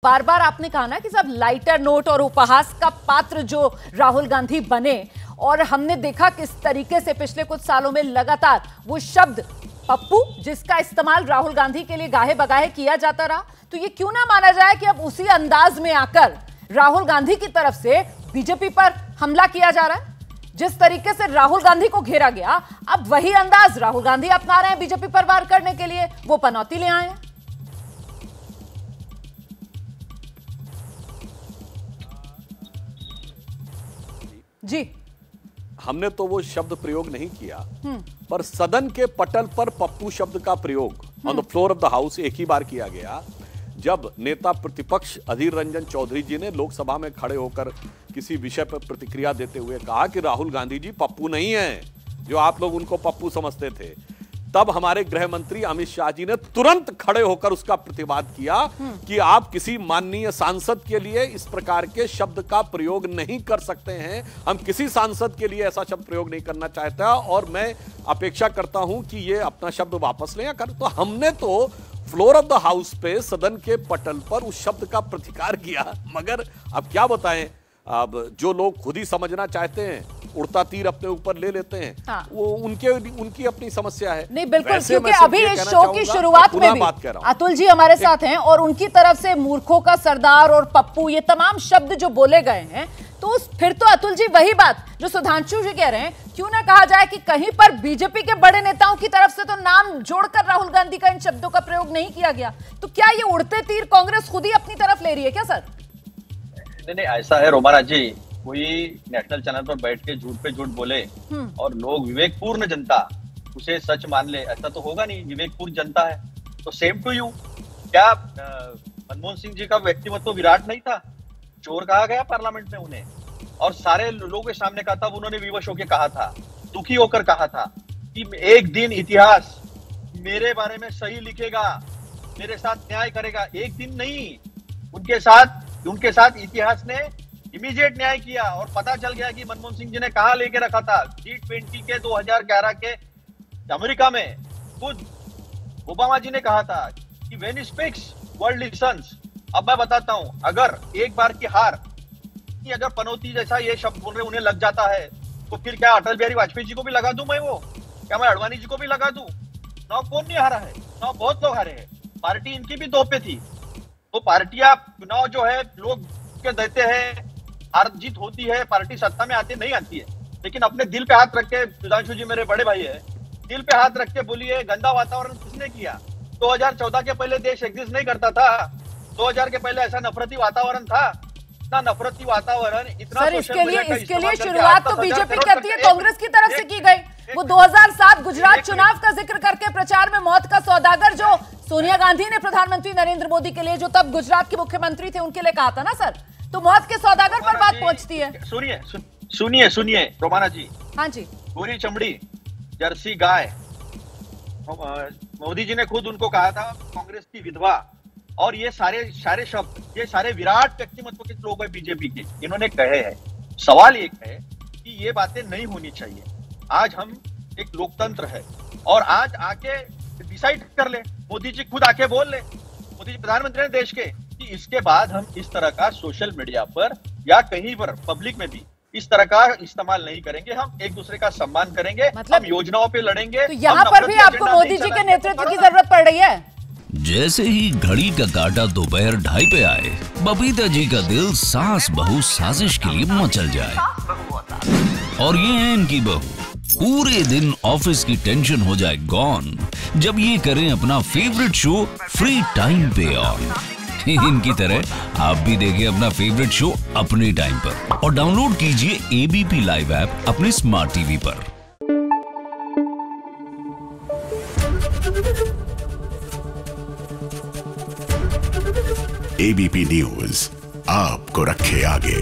बार बार आपने कहा ना कि सब लाइटर नोट और उपहास का पात्र जो राहुल गांधी बने, और हमने देखा किस तरीके से पिछले कुछ सालों में लगातार वो शब्द पप्पू जिसका इस्तेमाल राहुल गांधी के लिए गाहे बगाहे किया जाता रहा, तो ये क्यों ना माना जाए कि अब उसी अंदाज में आकर राहुल गांधी की तरफ से बीजेपी पर हमला किया जा रहा है। जिस तरीके से राहुल गांधी को घेरा गया, अब वही अंदाज राहुल गांधी अपना रहे हैं बीजेपी पर वार करने के लिए, वो पनौती ले आए हैं। जी, हमने तो वो शब्द प्रयोग नहीं किया, पर सदन के पटल पर पप्पू शब्द का प्रयोग on the floor of the house एक ही बार किया गया, जब नेता प्रतिपक्ष अधीर रंजन चौधरी जी ने लोकसभा में खड़े होकर किसी विषय पर प्रतिक्रिया देते हुए कहा कि राहुल गांधी जी पप्पू नहीं है, जो आप लोग उनको पप्पू समझते थे। तब हमारे गृह मंत्री अमित शाह जी ने तुरंत खड़े होकर उसका प्रतिवाद किया कि आप किसी माननीय सांसद के लिए इस प्रकार के शब्द का प्रयोग नहीं कर सकते हैं, हम किसी सांसद के लिए ऐसा शब्द प्रयोग नहीं करना चाहता और मैं अपेक्षा करता हूं कि ये अपना शब्द वापस लें या कर। तो हमने तो फ्लोर ऑफ द हाउस पे सदन के पटल पर उस शब्द का प्रतिकार किया, मगर अब क्या बताएं, अब जो लोग खुद ही समझना चाहते हैं उड़ता तीर अपने ऊपर ले लेते हैं। हाँ। वो उनकी अपनी समस्या है। नहीं बिल्कुल, क्योंकि अभी इस शो की शुरुआत में भी अतुल जी हमारे साथ हैं और उनकी तरफ से मूर्खों का सरदार और पप्पू ये तमाम शब्द जो बोले गए हैं, तो फिर तो अतुल जी वही बात जो सुधांशु जी कह रहे हैं, क्यों ना कहा जाए कि कहीं पर बीजेपी के बड़े नेताओं की तरफ से तो नाम जोड़कर राहुल गांधी का इन शब्दों का प्रयोग नहीं किया गया, तो क्या ये उड़ते तीर कांग्रेस खुद ही अपनी तरफ ले रही है क्या सर? नहीं, ऐसा है रोमाना जी, कोई नेशनल चैनल पर बैठ के झूठ पे झूठ बोले और लोग विवेकपूर्ण जनता उसे सच मान ले, ऐसा तो होगा नहीं। विवेकपूर्ण जनता है तो सेम टू यू। क्या मनमोहन सिंह जी का व्यक्तिमत्व विराट नहीं था? चोर कहा गया पार्लियामेंट में उन्हें, और सारे लोगों के सामने कहा था, उन्होंने विवश होकर कहा था, दुखी होकर कहा था कि एक दिन इतिहास मेरे बारे में सही लिखेगा, मेरे साथ न्याय करेगा। एक दिन नहीं, उनके साथ इतिहास ने इमीडिएट न्याय किया और पता चल गया कि मनमोहन सिंह जी ने कहा लेके रखा था। G20 के 2011 के अमेरिका में खुद ओबामा जी ने कहा था कि when he speaks world lessons. अब मैं बताता हूं, अगर एक बार की हार कि अगर पनौती जैसा ये शब्द बोल रहे उन्हें लग जाता है, तो फिर क्या अटल बिहारी वाजपेयी जी को भी लगा दूं मैं? वो क्या मैं अडवाणी जी को भी लगा दूं? ना कौन नहीं हारा है, ना बहुत लोग हारे हैं। पार्टी इनकी भी दो पे थी। तो पार्टियां चुनाव जो है लोग के देते हैं, हार जीत होती है, पार्टी सत्ता में आती नहीं आती है, लेकिन अपने दिल पे हाथ रख के, सुधांशु जी मेरे बड़े भाई है, दिल पे हाथ रख के बोलिए गंदा वातावरण किसने किया? 2014 के पहले देश एग्जिस्ट नहीं करता था। 2000 के पहले ऐसा नफरती वातावरण था, इतना नफरती वातावरण, इतना सर, इसके लिए शुरुआत तो बीजेपी करती है, कांग्रेस की तरफ से की गई। वो 2007 गुजरात चुनाव का जिक्र करके प्रचार में मौत का सौदागर जो सोनिया गांधी ने प्रधानमंत्री नरेंद्र मोदी के लिए, जो तब गुजरात के मुख्यमंत्री थे, उनके लिए कहा था ना सर, तो मौत के सौदागर पर बात पहुंचती है। सुनिए रोमाना जी। हाँ जी। पूरी चमड़ी जर्सी गाय, मोदी जी ने खुद उनको कहा था कांग्रेस की विधवा, और ये सारे शब्द, ये सारे विराट व्यक्तिमत्व के लोग हैं बीजेपी के, इन्होंने कहे हैं। सवाल एक है कि ये बातें नहीं होनी चाहिए। आज हम एक लोकतंत्र है और आज आके डिसाइड कर ले, मोदी जी खुद आके बोल ले, मोदी जी प्रधानमंत्री हैं देश के, कि इसके बाद हम इस तरह का सोशल मीडिया पर या कहीं पर पब्लिक में भी इस तरह का इस्तेमाल नहीं करेंगे। हम एक दूसरे का सम्मान करेंगे, हम योजनाओं पे लड़ेंगे। तो यहाँ पर भी आपको मोदी जी के नेतृत्व की जरूरत पड़ रही है। जैसे ही घड़ी का काटा दोपहर 2:30 पे आए, बबीता जी का दिल सास बहू साजिश के लिए मचल जाए। और ये है इनकी बहू, पूरे दिन ऑफिस की टेंशन हो जाए गॉन जब ये करें अपना फेवरेट शो फ्री टाइम पे ऑन। इनकी तरह आप भी देखिए अपना फेवरेट शो अपने टाइम पर और डाउनलोड कीजिए एबीपी लाइव ऐप अपने स्मार्ट टीवी पर। एबीपी न्यूज आपको रखे आगे।